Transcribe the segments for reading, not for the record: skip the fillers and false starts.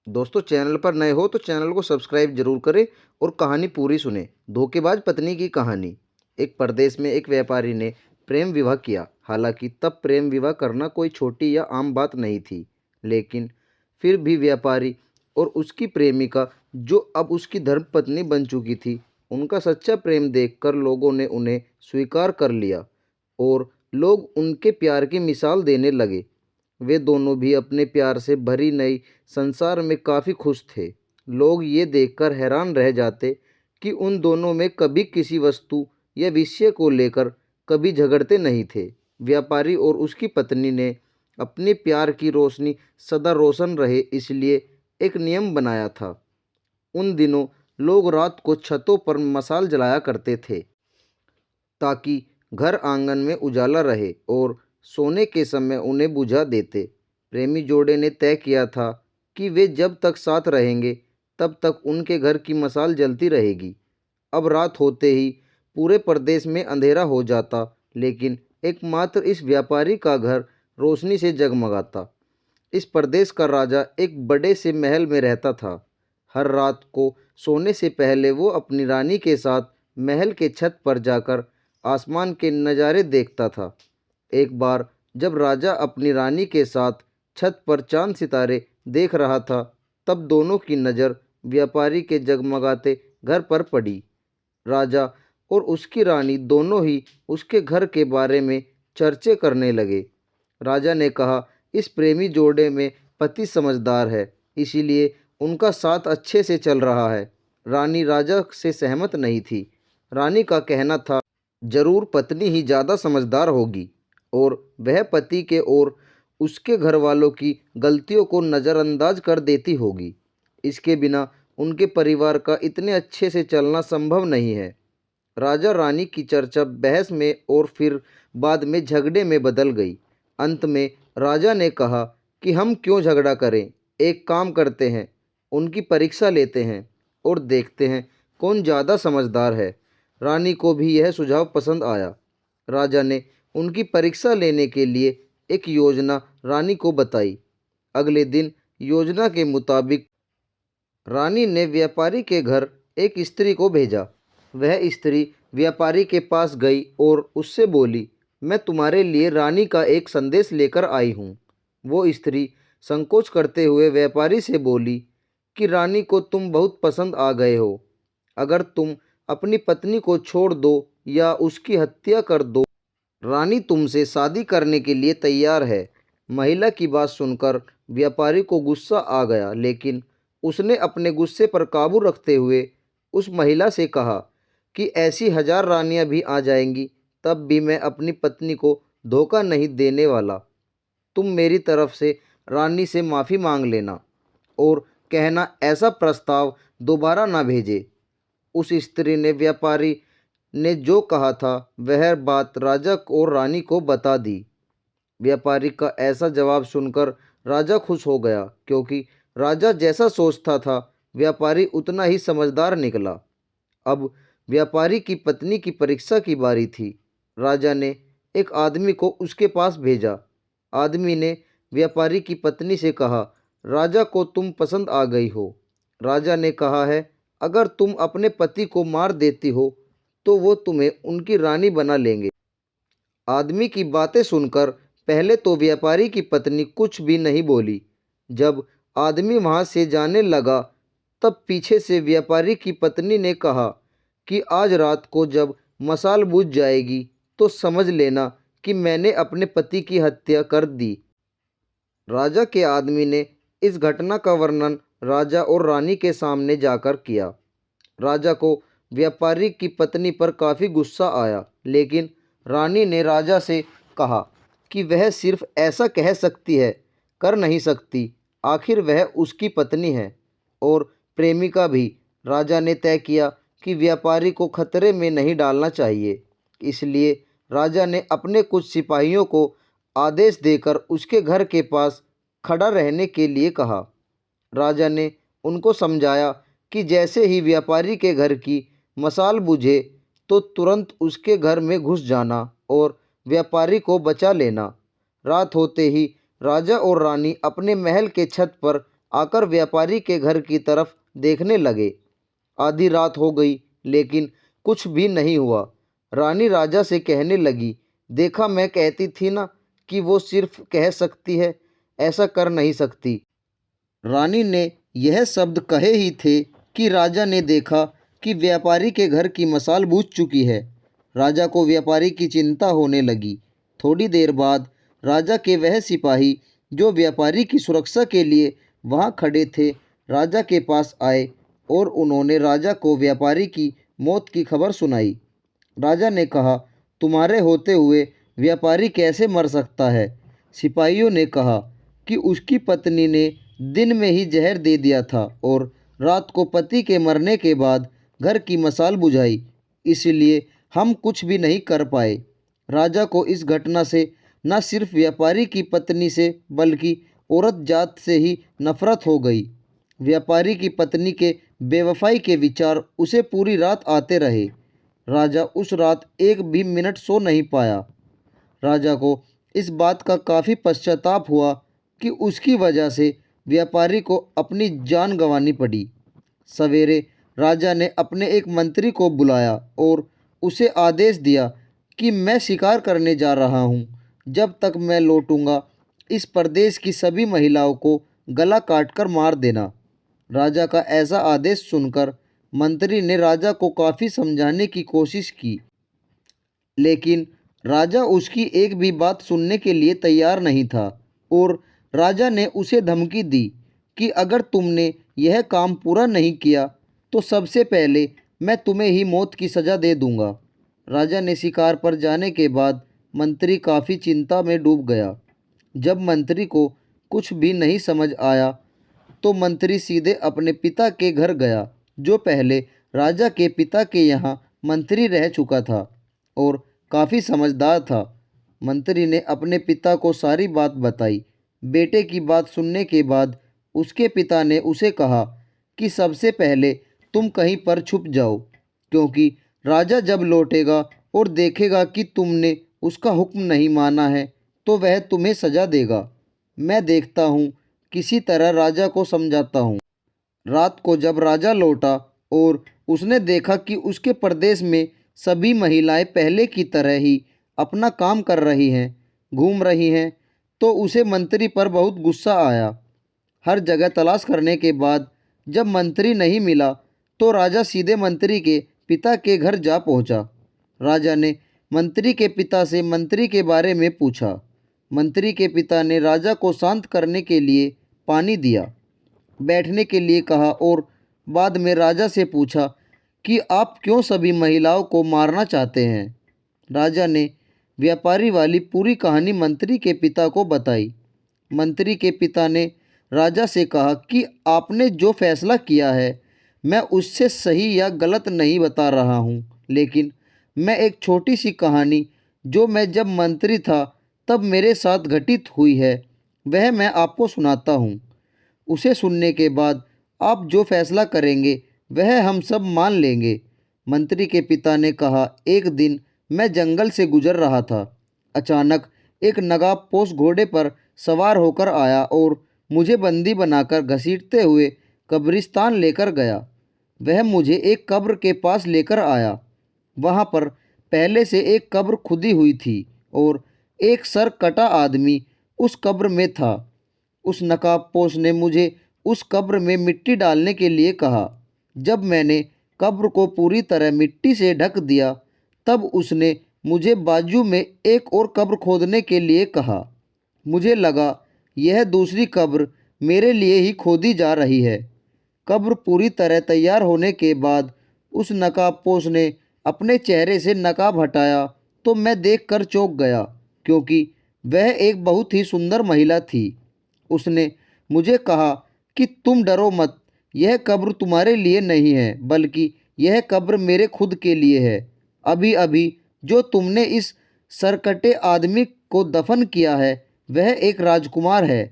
दोस्तों, चैनल पर नए हो तो चैनल को सब्सक्राइब जरूर करें और कहानी पूरी सुने। धोखेबाज पत्नी की कहानी। एक परदेश में एक व्यापारी ने प्रेम विवाह किया। हालांकि तब प्रेम विवाह करना कोई छोटी या आम बात नहीं थी, लेकिन फिर भी व्यापारी और उसकी प्रेमिका, जो अब उसकी धर्मपत्नी बन चुकी थी, उनका सच्चा प्रेम देखकर लोगों ने उन्हें स्वीकार कर लिया और लोग उनके प्यार की मिसाल देने लगे। वे दोनों भी अपने प्यार से भरी नई संसार में काफ़ी खुश थे। लोग ये देखकर हैरान रह जाते कि उन दोनों में कभी किसी वस्तु या विषय को लेकर कभी झगड़ते नहीं थे। व्यापारी और उसकी पत्नी ने अपने प्यार की रोशनी सदा रोशन रहे, इसलिए एक नियम बनाया था। उन दिनों लोग रात को छतों पर मशाल जलाया करते थे ताकि घर आंगन में उजाला रहे और सोने के समय उन्हें बुझा देते। प्रेमी जोड़े ने तय किया था कि वे जब तक साथ रहेंगे तब तक उनके घर की मशाल जलती रहेगी। अब रात होते ही पूरे प्रदेश में अंधेरा हो जाता, लेकिन एकमात्र इस व्यापारी का घर रोशनी से जगमगाता। इस प्रदेश का राजा एक बड़े से महल में रहता था। हर रात को सोने से पहले वो अपनी रानी के साथ महल के छत पर जाकर आसमान के नज़ारे देखता था। एक बार जब राजा अपनी रानी के साथ छत पर चांद सितारे देख रहा था, तब दोनों की नज़र व्यापारी के जगमगाते घर पर पड़ी। राजा और उसकी रानी दोनों ही उसके घर के बारे में चर्चे करने लगे। राजा ने कहा, इस प्रेमी जोड़े में पति समझदार है, इसीलिए उनका साथ अच्छे से चल रहा है। रानी राजा से सहमत नहीं थी। रानी का कहना था, जरूर पत्नी ही ज़्यादा समझदार होगी और वह पति के और उसके घर वालों की गलतियों को नज़रअंदाज कर देती होगी। इसके बिना उनके परिवार का इतने अच्छे से चलना संभव नहीं है। राजा रानी की चर्चा बहस में और फिर बाद में झगड़े में बदल गई। अंत में राजा ने कहा कि हम क्यों झगड़ा करें, एक काम करते हैं, उनकी परीक्षा लेते हैं और देखते हैं कौन ज़्यादा समझदार है। रानी को भी यह सुझाव पसंद आया। राजा ने उनकी परीक्षा लेने के लिए एक योजना रानी को बताई। अगले दिन योजना के मुताबिक रानी ने व्यापारी के घर एक स्त्री को भेजा। वह स्त्री व्यापारी के पास गई और उससे बोली, मैं तुम्हारे लिए रानी का एक संदेश लेकर आई हूँ। वो स्त्री संकोच करते हुए व्यापारी से बोली कि रानी को तुम बहुत पसंद आ गए हो। अगर तुम अपनी पत्नी को छोड़ दो या उसकी हत्या कर दो, रानी तुमसे शादी करने के लिए तैयार है। महिला की बात सुनकर व्यापारी को गुस्सा आ गया, लेकिन उसने अपने गुस्से पर काबू रखते हुए उस महिला से कहा कि ऐसी हजार रानियां भी आ जाएंगी, तब भी मैं अपनी पत्नी को धोखा नहीं देने वाला। तुम मेरी तरफ से रानी से माफ़ी मांग लेना और कहना ऐसा प्रस्ताव दोबारा ना भेजे। उस स्त्री ने व्यापारी ने जो कहा था वह बात राजा और रानी को बता दी। व्यापारी का ऐसा जवाब सुनकर राजा खुश हो गया, क्योंकि राजा जैसा सोचता था व्यापारी उतना ही समझदार निकला। अब व्यापारी की पत्नी की परीक्षा की बारी थी। राजा ने एक आदमी को उसके पास भेजा। आदमी ने व्यापारी की पत्नी से कहा, राजा को तुम पसंद आ गई हो। राजा ने कहा है, अगर तुम अपने पति को मार देती हो तो वो तुम्हें उनकी रानी बना लेंगे। आदमी की बातें सुनकर पहले तो व्यापारी की पत्नी कुछ भी नहीं बोली। जब आदमी वहां से जाने लगा, तब पीछे से व्यापारी की पत्नी ने कहा कि आज रात को जब मशाल बुझ जाएगी तो समझ लेना कि मैंने अपने पति की हत्या कर दी। राजा के आदमी ने इस घटना का वर्णन राजा और रानी के सामने जाकर किया। राजा को व्यापारी की पत्नी पर काफ़ी गुस्सा आया, लेकिन रानी ने राजा से कहा कि वह सिर्फ ऐसा कह सकती है, कर नहीं सकती। आखिर वह उसकी पत्नी है और प्रेमिका भी। राजा ने तय किया कि व्यापारी को खतरे में नहीं डालना चाहिए, इसलिए राजा ने अपने कुछ सिपाहियों को आदेश देकर उसके घर के पास खड़ा रहने के लिए कहा। राजा ने उनको समझाया कि जैसे ही व्यापारी के घर की मशाल बुझे तो तुरंत उसके घर में घुस जाना और व्यापारी को बचा लेना। रात होते ही राजा और रानी अपने महल के छत पर आकर व्यापारी के घर की तरफ देखने लगे। आधी रात हो गई लेकिन कुछ भी नहीं हुआ। रानी राजा से कहने लगी, देखा, मैं कहती थी ना कि वो सिर्फ कह सकती है, ऐसा कर नहीं सकती। रानी ने यह शब्द कहे ही थे कि राजा ने देखा कि व्यापारी के घर की मशाल बुझ चुकी है। राजा को व्यापारी की चिंता होने लगी। थोड़ी देर बाद राजा के वह सिपाही जो व्यापारी की सुरक्षा के लिए वहां खड़े थे, राजा के पास आए और उन्होंने राजा को व्यापारी की मौत की खबर सुनाई। राजा ने कहा, तुम्हारे होते हुए व्यापारी कैसे मर सकता है? सिपाहियों ने कहा कि उसकी पत्नी ने दिन में ही जहर दे दिया था और रात को पति के मरने के बाद घर की मशाल बुझाई, इसलिए हम कुछ भी नहीं कर पाए। राजा को इस घटना से न सिर्फ व्यापारी की पत्नी से बल्कि औरत जात से ही नफरत हो गई। व्यापारी की पत्नी के बेवफाई के विचार उसे पूरी रात आते रहे। राजा उस रात एक भी मिनट सो नहीं पाया। राजा को इस बात का काफ़ी पश्चाताप हुआ कि उसकी वजह से व्यापारी को अपनी जान गंवानी पड़ी। सवेरे राजा ने अपने एक मंत्री को बुलाया और उसे आदेश दिया कि मैं शिकार करने जा रहा हूँ। जब तक मैं लौटूंगा इस प्रदेश की सभी महिलाओं को गला काटकर मार देना। राजा का ऐसा आदेश सुनकर मंत्री ने राजा को काफ़ी समझाने की कोशिश की, लेकिन राजा उसकी एक भी बात सुनने के लिए तैयार नहीं था और राजा ने उसे धमकी दी कि अगर तुमने यह काम पूरा नहीं किया तो सबसे पहले मैं तुम्हें ही मौत की सज़ा दे दूंगा। राजा ने शिकार पर जाने के बाद मंत्री काफ़ी चिंता में डूब गया। जब मंत्री को कुछ भी नहीं समझ आया तो मंत्री सीधे अपने पिता के घर गया, जो पहले राजा के पिता के यहाँ मंत्री रह चुका था और काफ़ी समझदार था। मंत्री ने अपने पिता को सारी बात बताई। बेटे की बात सुनने के बाद उसके पिता ने उसे कहा कि सबसे पहले तुम कहीं पर छुप जाओ, क्योंकि राजा जब लौटेगा और देखेगा कि तुमने उसका हुक्म नहीं माना है तो वह तुम्हें सज़ा देगा। मैं देखता हूँ, किसी तरह राजा को समझाता हूँ। रात को जब राजा लौटा और उसने देखा कि उसके प्रदेश में सभी महिलाएं पहले की तरह ही अपना काम कर रही हैं, घूम रही हैं, तो उसे मंत्री पर बहुत गुस्सा आया। हर जगह तलाश करने के बाद जब मंत्री नहीं मिला तो राजा सीधे मंत्री के पिता के घर जा पहुंचा। राजा ने मंत्री के पिता से मंत्री के बारे में पूछा। मंत्री के पिता ने राजा को शांत करने के लिए पानी दिया, बैठने के लिए कहा और बाद में राजा से पूछा कि आप क्यों सभी महिलाओं को मारना चाहते हैं। राजा ने व्यापारी वाली पूरी कहानी मंत्री के पिता को बताई। मंत्री के पिता ने राजा से कहा कि आपने जो फैसला किया है मैं उससे सही या गलत नहीं बता रहा हूँ, लेकिन मैं एक छोटी सी कहानी जो मैं जब मंत्री था तब मेरे साथ घटित हुई है वह मैं आपको सुनाता हूँ। उसे सुनने के बाद आप जो फैसला करेंगे वह हम सब मान लेंगे। मंत्री के पिता ने कहा, एक दिन मैं जंगल से गुजर रहा था। अचानक एक नवाबपोश घोड़े पर सवार होकर आया और मुझे बंदी बनाकर घसीटते हुए कब्रिस्तान लेकर गया। वह मुझे एक कब्र के पास लेकर आया। वहाँ पर पहले से एक कब्र खुदी हुई थी और एक सर कटा आदमी उस कब्र में था। उस नकाबपोश ने मुझे उस कब्र में मिट्टी डालने के लिए कहा। जब मैंने कब्र को पूरी तरह मिट्टी से ढक दिया तब उसने मुझे बाजू में एक और कब्र खोदने के लिए कहा। मुझे लगा यह दूसरी कब्र मेरे लिए ही खोदी जा रही है। कब्र पूरी तरह तैयार होने के बाद उस नकाबपोश ने अपने चेहरे से नकाब हटाया तो मैं देखकर चौंक गया, क्योंकि वह एक बहुत ही सुंदर महिला थी। उसने मुझे कहा कि तुम डरो मत, यह कब्र तुम्हारे लिए नहीं है बल्कि यह कब्र मेरे खुद के लिए है। अभी अभी जो तुमने इस सरकटे आदमी को दफन किया है वह एक राजकुमार है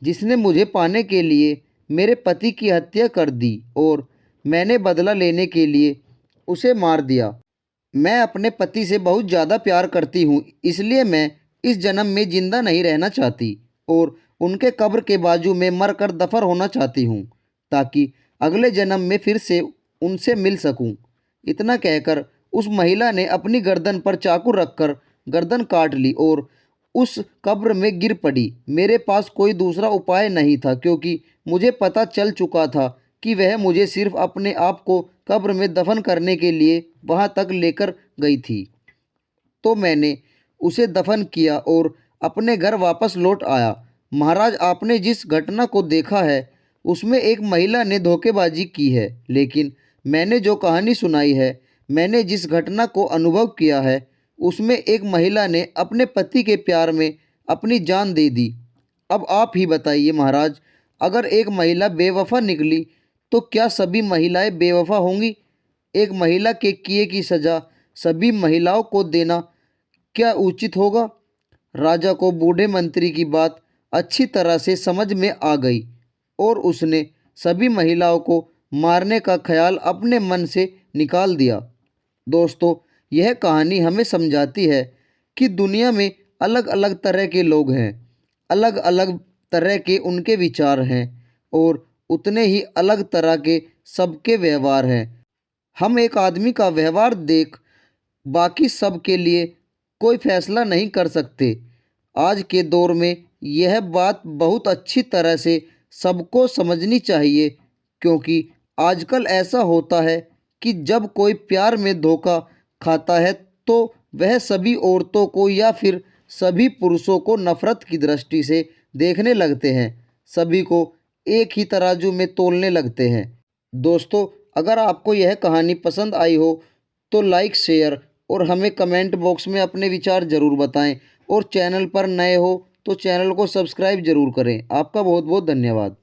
जिसने मुझे पाने के लिए मेरे पति की हत्या कर दी और मैंने बदला लेने के लिए उसे मार दिया। मैं अपने पति से बहुत ज़्यादा प्यार करती हूँ, इसलिए मैं इस जन्म में ज़िंदा नहीं रहना चाहती और उनके कब्र के बाजू में मरकर दफन होना चाहती हूँ ताकि अगले जन्म में फिर से उनसे मिल सकूं। इतना कहकर उस महिला ने अपनी गर्दन पर चाकू रखकर गर्दन काट ली और उस कब्र में गिर पड़ी। मेरे पास कोई दूसरा उपाय नहीं था क्योंकि मुझे पता चल चुका था कि वह मुझे सिर्फ अपने आप को कब्र में दफन करने के लिए वहां तक लेकर गई थी। तो मैंने उसे दफन किया और अपने घर वापस लौट आया। महाराज, आपने जिस घटना को देखा है उसमें एक महिला ने धोखेबाजी की है, लेकिन मैंने जो कहानी सुनाई है, मैंने जिस घटना को अनुभव किया है, उसमें एक महिला ने अपने पति के प्यार में अपनी जान दे दी। अब आप ही बताइए महाराज, अगर एक महिला बेवफा निकली तो क्या सभी महिलाएं बेवफा होंगी? एक महिला के किए की सज़ा सभी महिलाओं को देना क्या उचित होगा? राजा को बूढ़े मंत्री की बात अच्छी तरह से समझ में आ गई और उसने सभी महिलाओं को मारने का ख्याल अपने मन से निकाल दिया। दोस्तों, यह कहानी हमें समझाती है कि दुनिया में अलग अलग तरह के लोग हैं, अलग अलग तरह के उनके विचार हैं और उतने ही अलग तरह के सबके व्यवहार हैं। हम एक आदमी का व्यवहार देख बाकी सब के लिए कोई फैसला नहीं कर सकते। आज के दौर में यह बात बहुत अच्छी तरह से सबको समझनी चाहिए क्योंकि आजकल ऐसा होता है कि जब कोई प्यार में धोखा खाता है तो वह सभी औरतों को या फिर सभी पुरुषों को नफरत की दृष्टि से देखने लगते हैं, सभी को एक ही तराजू में तोलने लगते हैं। दोस्तों, अगर आपको यह कहानी पसंद आई हो तो लाइक, शेयर और हमें कमेंट बॉक्स में अपने विचार ज़रूर बताएं और चैनल पर नए हो तो चैनल को सब्सक्राइब ज़रूर करें। आपका बहुत बहुत धन्यवाद।